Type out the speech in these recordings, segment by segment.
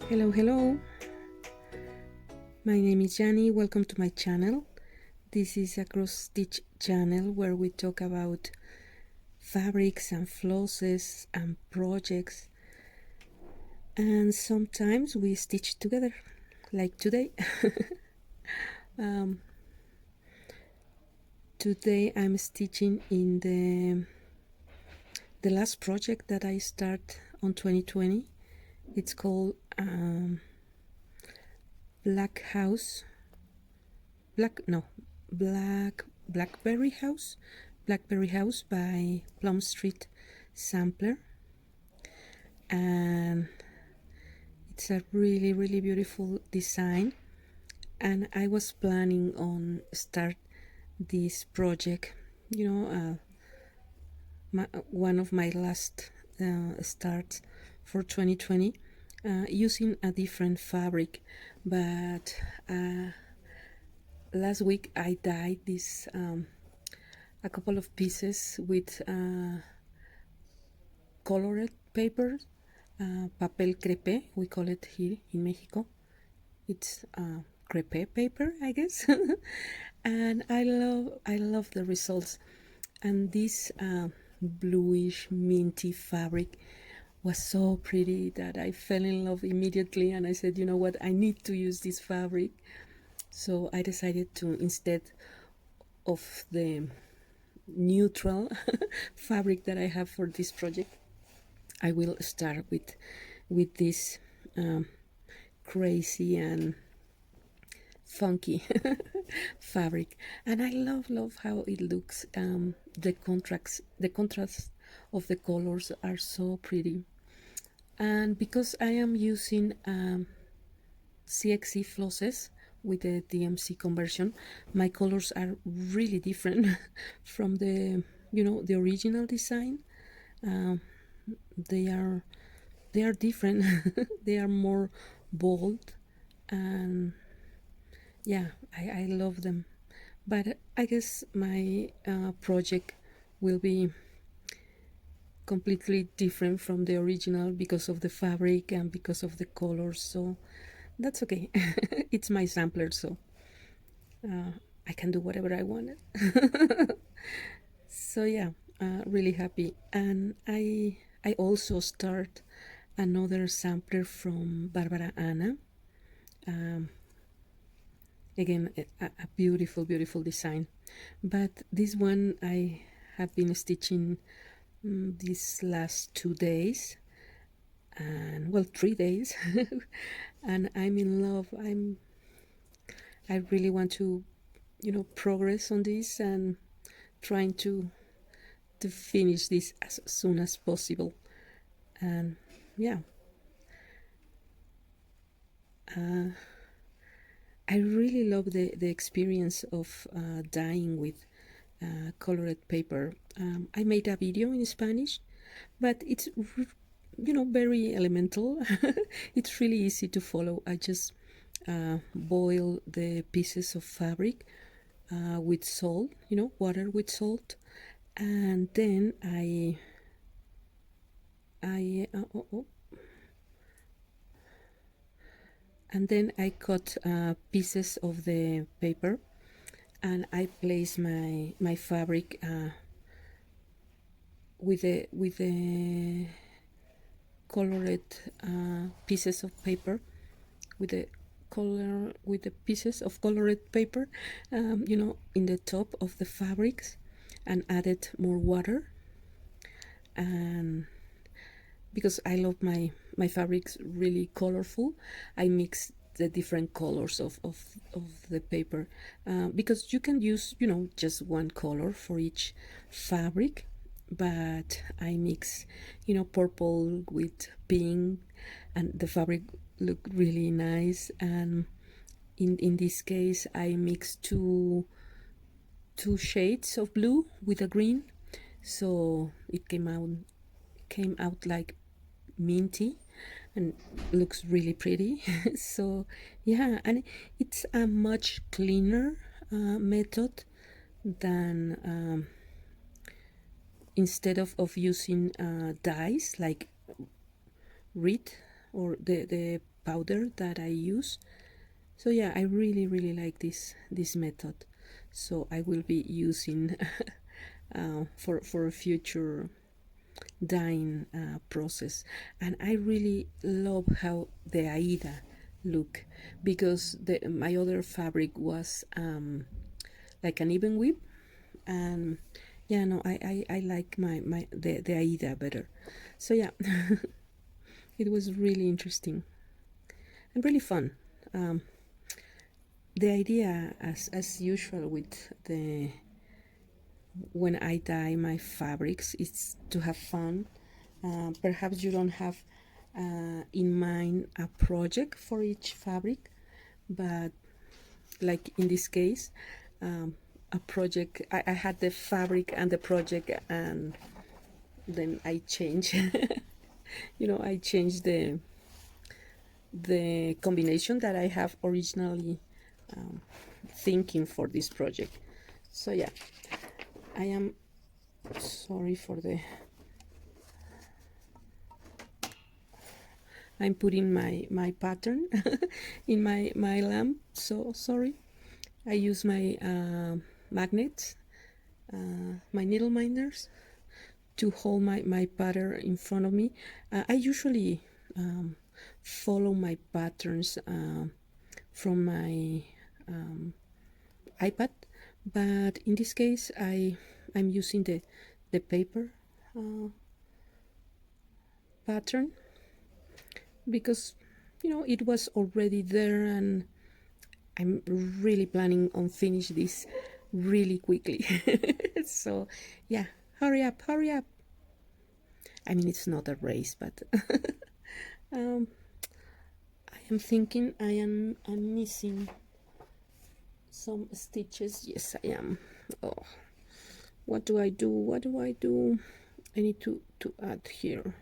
Hello, my name is Jani. Welcome to my channel. This is a cross stitch channel where we talk about fabrics and flosses and projects, and sometimes we stitch together like today. Today I'm stitching in the last project that I start on 2020. It's called Blackberry House by Plum Street Sampler, and it's a really beautiful design. And I was planning on start this project, one of my last starts for 2020, using a different fabric, but last week I dyed this a couple of pieces with colored paper, papel crepé, we call it here in Mexico. It's crepé paper, I guess. And I love the results. And this bluish minty fabric was so pretty that I fell in love immediately, and I said, you know what, I need to use this fabric. So I decided to, instead of the neutral fabric that I have for this project, I will start with this crazy and funky fabric. And I love how it looks. The contrast of the colors are so pretty. And because I am using CXC flosses with the DMC conversion, my colors are really different from the original design. They are different. They are more bold, and yeah, I love them. But I guess my project will be completely different from the original because of the fabric and because of the colors, so that's okay. It's my sampler, so I can do whatever I want. So yeah, really happy. And I also start another sampler from Barbara Anna. Again, a beautiful design, but this one I have been stitching these last 2 days, and well, 3 days. And I'm in love. I really want to progress on this and trying to finish this as soon as possible. And yeah, I really love the experience of dyeing with colored paper. I made a video in Spanish, but it's very elemental. It's really easy to follow. I just boil the pieces of fabric with salt, water with salt, and then and then I cut pieces of the paper, and I place my fabric with the colored pieces of paper, with the pieces of colored paper, in the top of the fabrics, and added more water. And because I love my fabrics really colorful, I mix the different colors of the paper, because you can use just one color for each fabric, but I mix purple with pink, and the fabric look really nice. And in this case I mixed two shades of blue with a green, so it came out like minty and looks really pretty. So yeah, and it's a much cleaner method than instead of using dyes like reed or the powder that I use. So yeah, I really like this method, so I will be using for a future dyeing process. And I really love how the Aida look, because my other fabric was like an even weave, and yeah, no, I like the Aida better. So yeah, it was really interesting and really fun. The idea, as usual with the when I dye my fabrics, is to have fun. Perhaps you don't have in mind a project for each fabric, but like in this case, a project, I had the fabric and the project, and then I changed I changed the combination that I have originally thinking for this project. So yeah, I am sorry for the I'm putting my pattern in my lamp, so sorry. I use my magnets, my needle minders, to hold my pattern in front of me. I usually follow my patterns from my iPad, but in this case I'm using the paper pattern, because it was already there, and I'm really planning on finish this really quickly. So yeah, hurry up. I mean, it's not a race, but I am thinking I'm missing some stitches. Yes, I am. Oh, what do I do? I need to add here.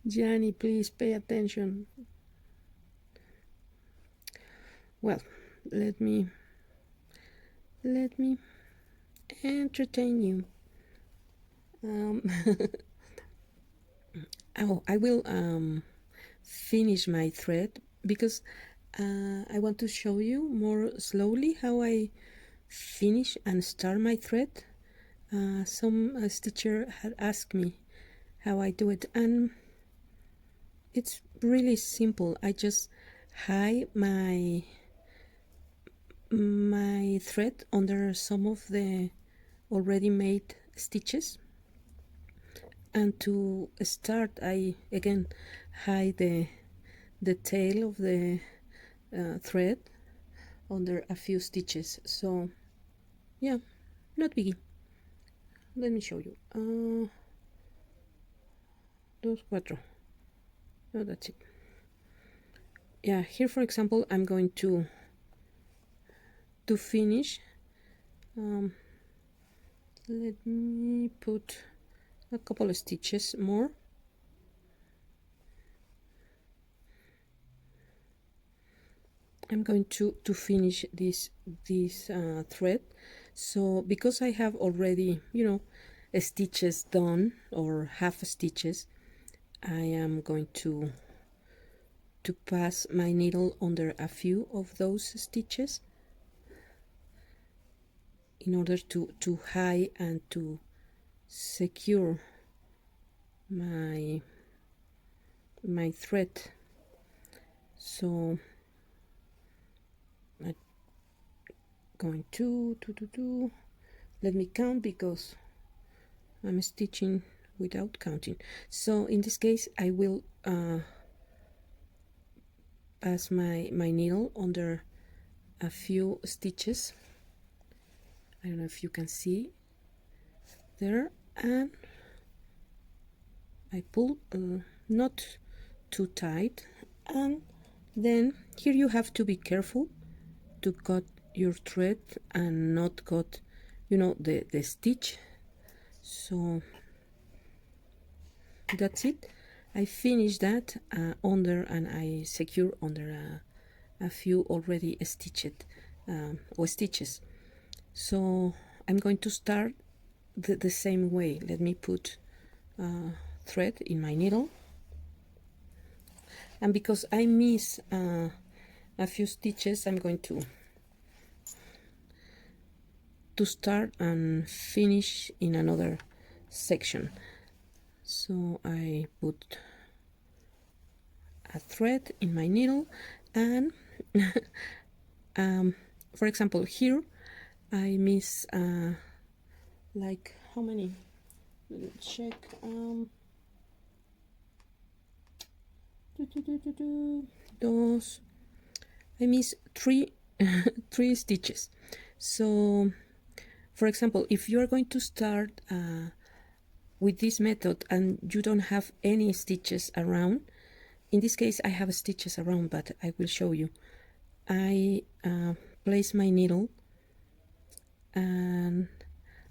Gianni, please pay attention. Well, let me entertain you. Oh, I will finish my thread, because I want to show you more slowly how I finish and start my thread. Some stitcher had asked me how I do it, and it's really simple. I just hide my thread under some of the already made stitches, and to start I again hide the tail of the thread under a few stitches. So yeah, not biggie. Let me show you. Dos cuatro. No, that's it. Yeah, here for example I'm going to finish. Let me put a couple of stitches more. I'm going to finish this thread. So because I have already stitches done, or half stitches, I am going to pass my needle under a few of those stitches in order to hide and to secure my thread. So I'm going to let me count, because I'm stitching without counting. So in this case I will pass my needle under a few stitches. I don't know if you can see there, and I pull not too tight, and then here you have to be careful to cut your thread and not cut the stitch. So that's it. I finished that under, and I secure under a few already stitched or stitches. So I'm going to start the same way. Let me put thread in my needle, and because I miss a few stitches, I'm going to start and finish in another section. So I put a thread in my needle, and for example here I miss like how many, let me check, those, I miss three three stitches. So for example, if you are going to start with this method and you don't have any stitches around, in this case I have stitches around, but I will show you. I place my needle and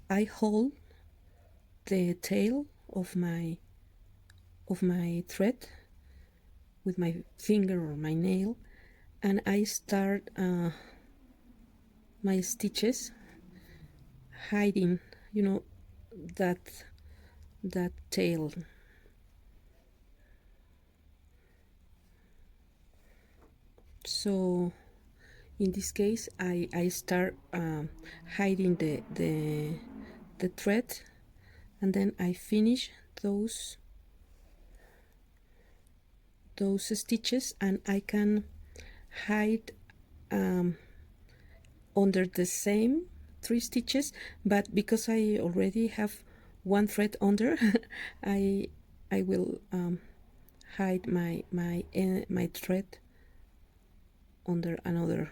I hold the tail of my thread with my finger or my nail, and I start my stitches hiding, you know, that tail. So in this case I start hiding the thread, and then I finish those stitches, and I can hide under the same 3 stitches, but because I already have one thread under, I will hide my thread under another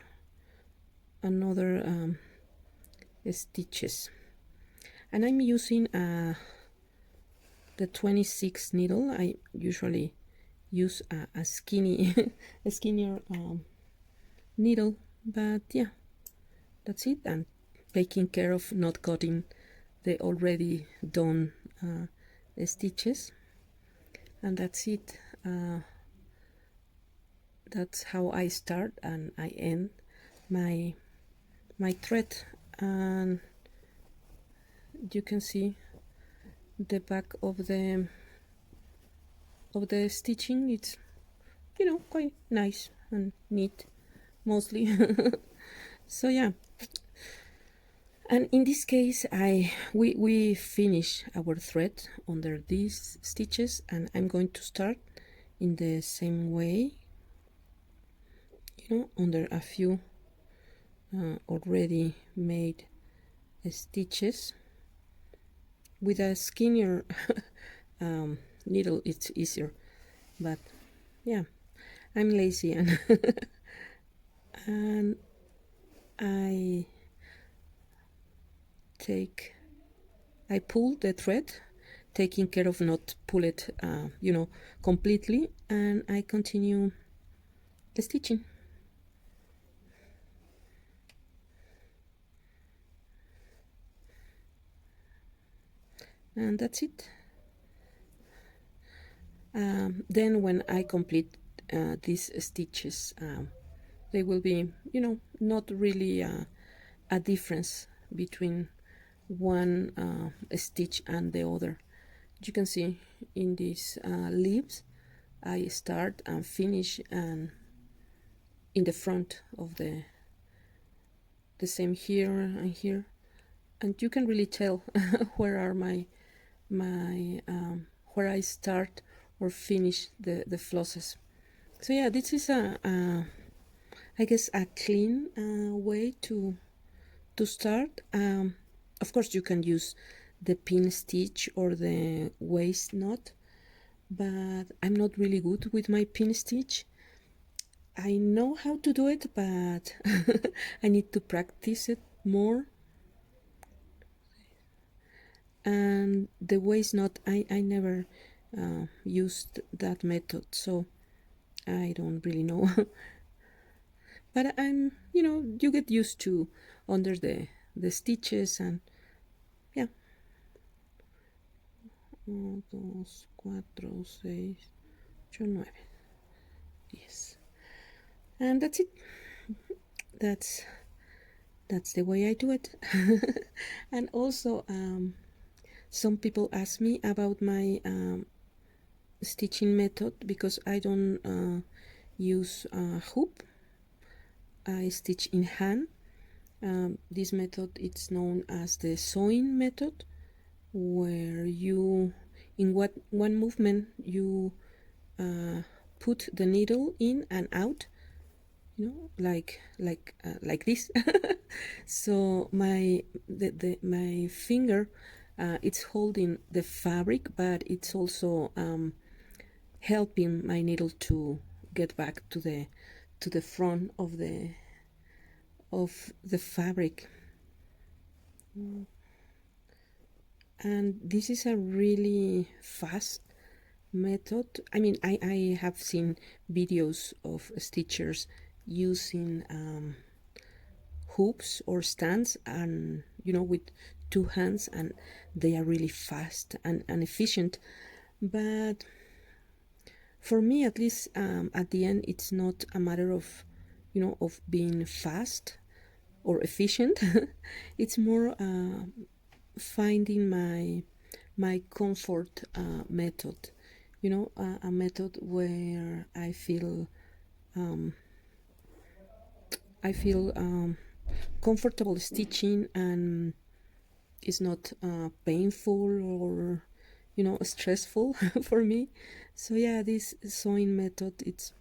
stitches. And I'm using the 26 needle. I usually use a skinny a skinnier needle, but yeah, that's it. And taking care of not cutting the already done stitches, and that's it. That's how I start and I end my thread. And you can see the back of the stitching. It's, you know, quite nice and neat mostly. So yeah, and in this case we finish our thread under these stitches, and I'm going to start in the same way, you know, under a few already made stitches. With a skinnier needle it's easier, but yeah, I'm lazy and and I pull the thread, taking care of not pull it you know, completely, and I continue stitching. And that's it. Then when I complete these stitches, they will be, you know, not really a difference between one stitch and the other. You can see in these leaves I start and finish and in the front of the same here and here, and you can really tell where are my where I start or finish the flosses. So yeah, this is I guess a clean way to start. Of course you can use the pin stitch or the waist knot, but I'm not really good with my pin stitch. I know how to do it, but I need to practice it more. And the waist knot, I never used that method, so I don't really know. But I'm, you know, you get used to under the stitches, and yeah. 1, 2, 4, 6, 8, 9, 10, and that's it. That's the way I do it. And also some people ask me about my stitching method because I don't use a hoop. I stitch in hand. This method it's known as the sewing method, where you in one movement you put the needle in and out, like this. So my finger, it's holding the fabric, but it's also helping my needle to get back to the front of the fabric. And this is a really fast method. I mean, I have seen videos of stitchers using hoops or stands, and with two hands, and they are really fast and efficient. But for me, at least, at the end, it's not a matter of of being fast or efficient. It's more finding my comfort method, a method where I feel comfortable stitching, and it's not painful or stressful for me. So yeah, this sewing method, it's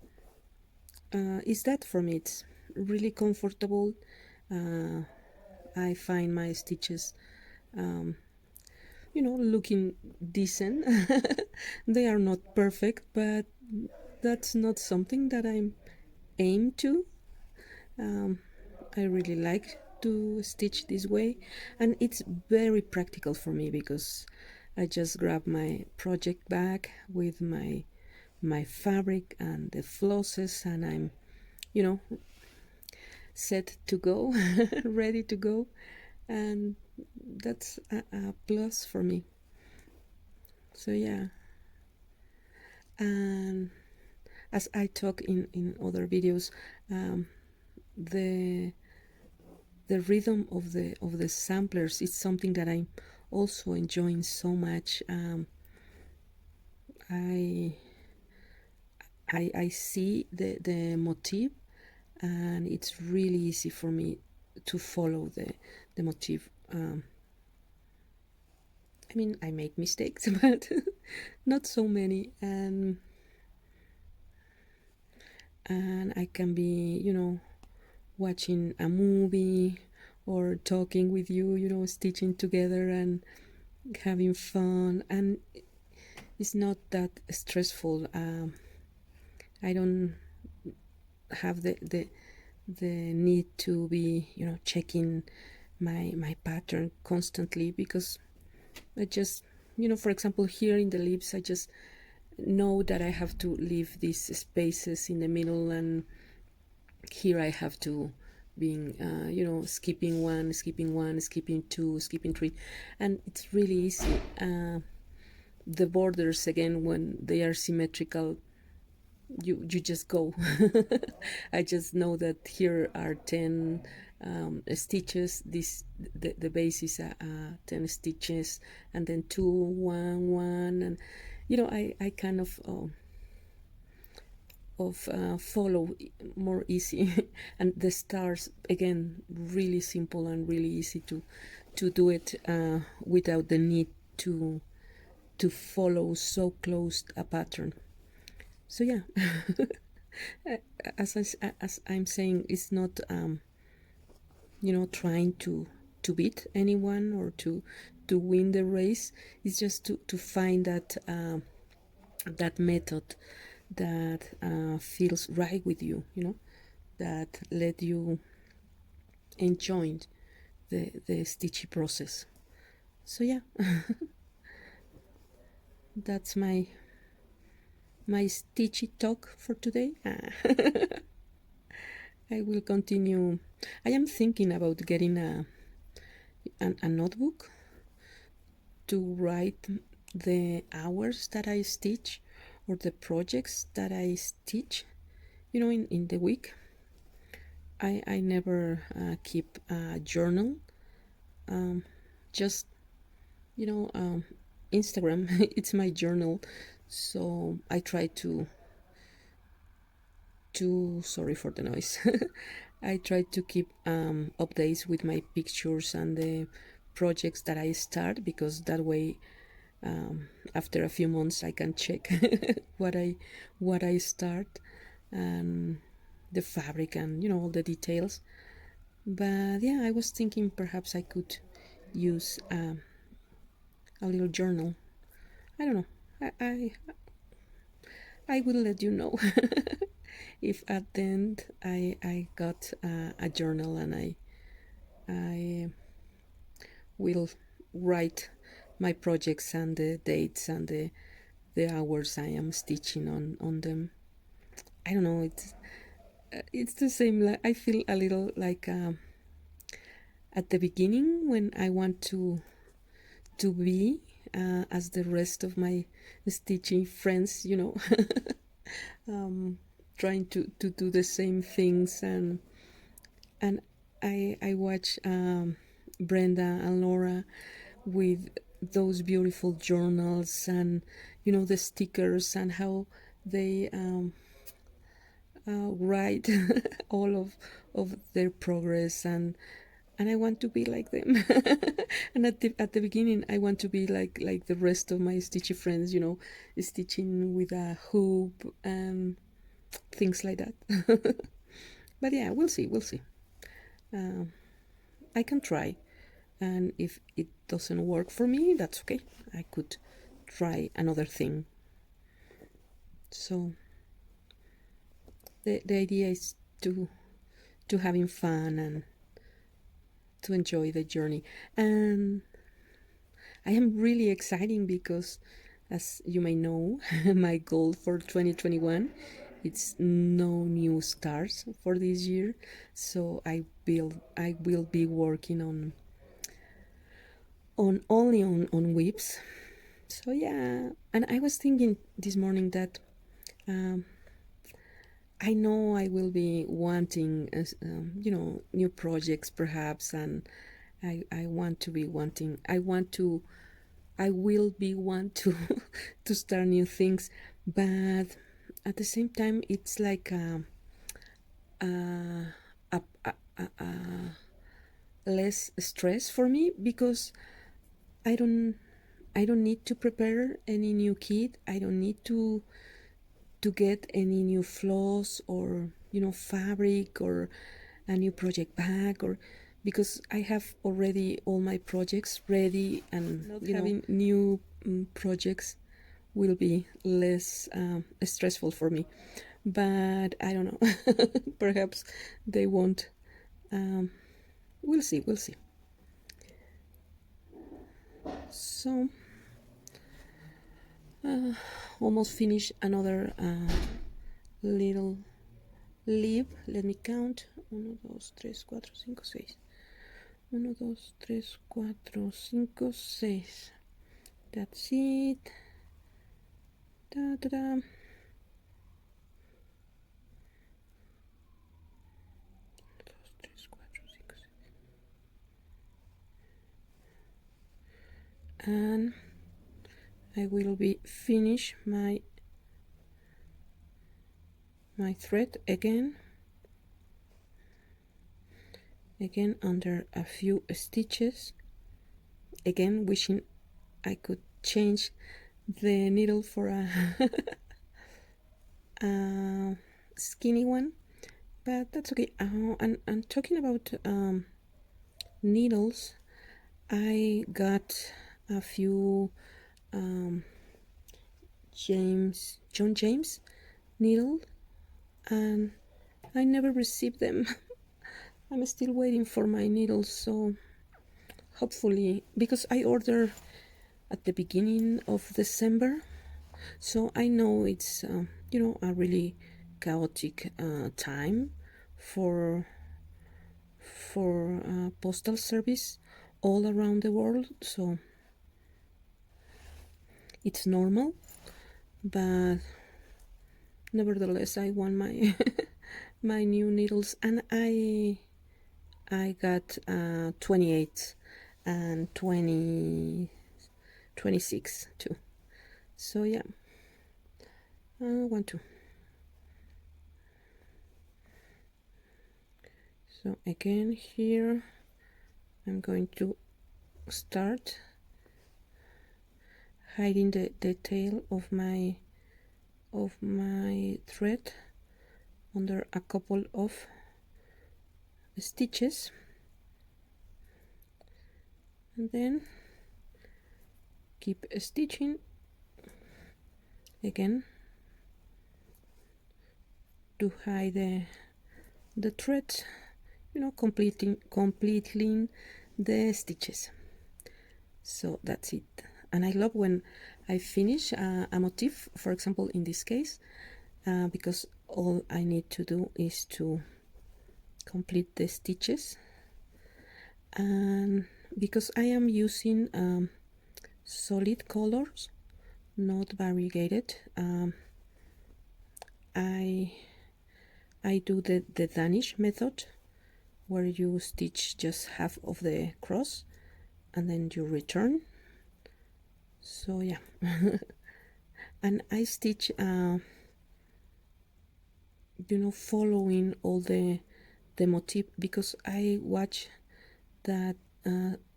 that for me. It's really comfortable. I find my stitches looking decent. They are not perfect, but that's not something that I'm aim to. I really like to stitch this way, and it's very practical for me because I just grab my project bag with my fabric and the flosses, and I'm set to go, ready to go, and that's a plus for me. So yeah, and as I talk in other videos, the rhythm of the samplers is something that I'm also enjoying so much. I see the motif, and it's really easy for me to follow the motif. I mean, I make mistakes, but not so many, and I can be watching a movie or talking with you, stitching together and having fun, and it's not that stressful. I don't have the need to be checking my pattern constantly, because I just for example, here in the leaves, I just know that I have to leave these spaces in the middle, and here I have to being skipping one, skipping two, skipping three, and it's really easy. The borders, again, when they are symmetrical, you just go. I just know that here are 10 stitches. The base is 10 stitches, and then 2, 1, 1, and I kind of follow more easy. And the stars, again, really simple and really easy to do it without the need to follow so close a pattern. So yeah, as I'm saying, it's not trying to beat anyone or to win the race. It's just to find that method that feels right with you, that let you enjoy the stitchy process. So yeah, that's my stitchy talk for today. I will continue. I am thinking about getting a notebook to write the hours that I stitch, or the projects that I stitch, in the week. I never keep a journal. Just Instagram, it's my journal. So I try to sorry for the noise. I try to keep updates with my pictures and the projects that I start, because that way, after a few months, I can check what I start, and the fabric, and all the details. But yeah, I was thinking perhaps I could use a little journal. I don't know. I will let you know if at the end I got a journal, and I will write my projects and the dates and the hours I am stitching on them. I don't know. It's the same. I feel a little like at the beginning, when I want to be as the rest of my stitching friends, trying to do the same things, and I watch Brenda and Laura with those beautiful journals, and the stickers, and how they write all of their progress, and I want to be like them. And at the beginning, I want to be like the rest of my stitchy friends, stitching with a hoop and things like that. But yeah, we'll see. I can try, and if it doesn't work for me, that's okay. I could try another thing. So the idea is to having fun and to enjoy the journey. And I am really excited because, as you may know, my goal for 2021, it's no new stars for this year. So I will be working on only on whips. So yeah, and I was thinking this morning that I know I will be wanting, new projects perhaps, and I want to be wanting. I will be want to to start new things, but at the same time, it's like a less stress for me, because I don't I don't need to prepare any new kit. I don't need to get any new floss, or fabric, or a new project bag, or because I have already all my projects ready, and not having new projects will be less stressful for me. But I don't know. Perhaps they won't. We'll see. So almost finished another little leaf. Let me count. 1, 2, 3, 4, 5, 6. 1, 2, 3, 4, 5, 6. That's it. Da, da, da. And I will be finish my thread again under a few stitches, again wishing I could change the needle for a, a skinny one, but that's okay. And talking about needles, I got a few John James needle, and I never received them. I'm still waiting for my needles, so hopefully, because I ordered at the beginning of December, so I know it's a really chaotic time for postal service all around the world, so it's normal. But nevertheless, I want my my new needles, and I got 28 and 26 too. So yeah, 1, 2. So again here I'm going to start hiding the tail of my thread under a couple of stitches, and then keep stitching again to hide the threads, you know, completing the stitches. So that's it. And I love when I finish a motif, for example in this case, because all I need to do is to complete the stitches, and because I am using solid colors, not variegated, I do the Danish method, where you stitch just half of the cross and then you return. So yeah. And I stitch you know, following all the motif, because I watch that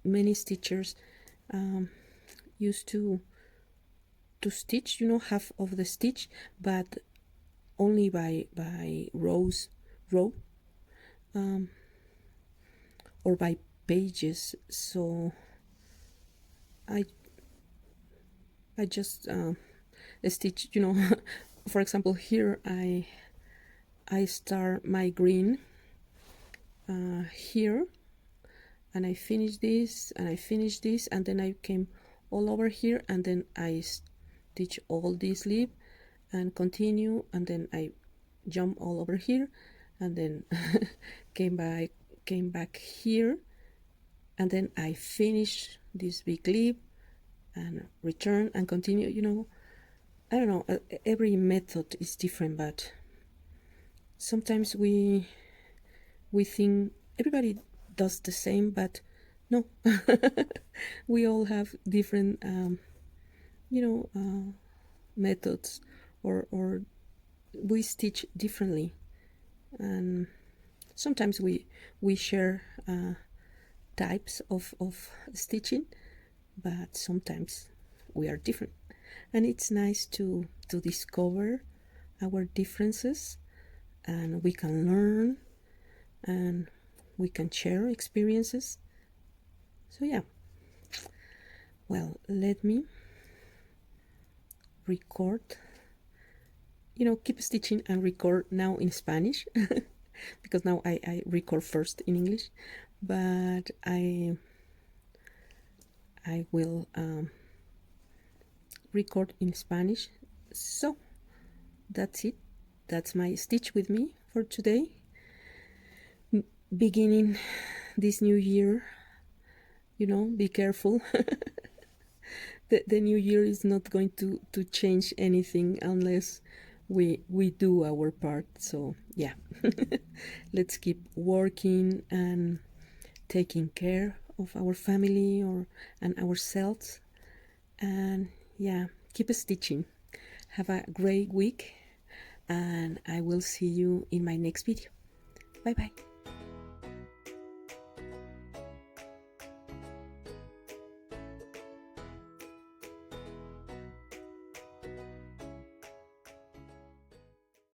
many stitchers used to stitch, you know, half of the stitch, but only by row, or by pages. So I just stitch, you know. For example, here I start my green here, and I finish this, and I finish this, and then I came all over here, and then I stitch all this leaf and continue, and then I jump all over here, and then came back here, and then I finish this big leaf and return and continue. You know, I don't know, every method is different, but sometimes we think everybody does the same, but no. We all have different you know, methods, or we stitch differently, and sometimes we share types of stitching, but sometimes we are different, and it's nice to discover our differences, and we can learn, and we can share experiences. So yeah, well, let me record, you know, keep stitching and record now in Spanish because now I record first in English, but I will record in Spanish. So that's it. That's my stitch with me for today. Beginning this new year, you know, be careful. The new year is not going to change anything unless we do our part. So yeah, let's keep working and taking care of our family and ourselves, and yeah, keep stitching. Have a great week, and I will see you in my next video. Bye bye.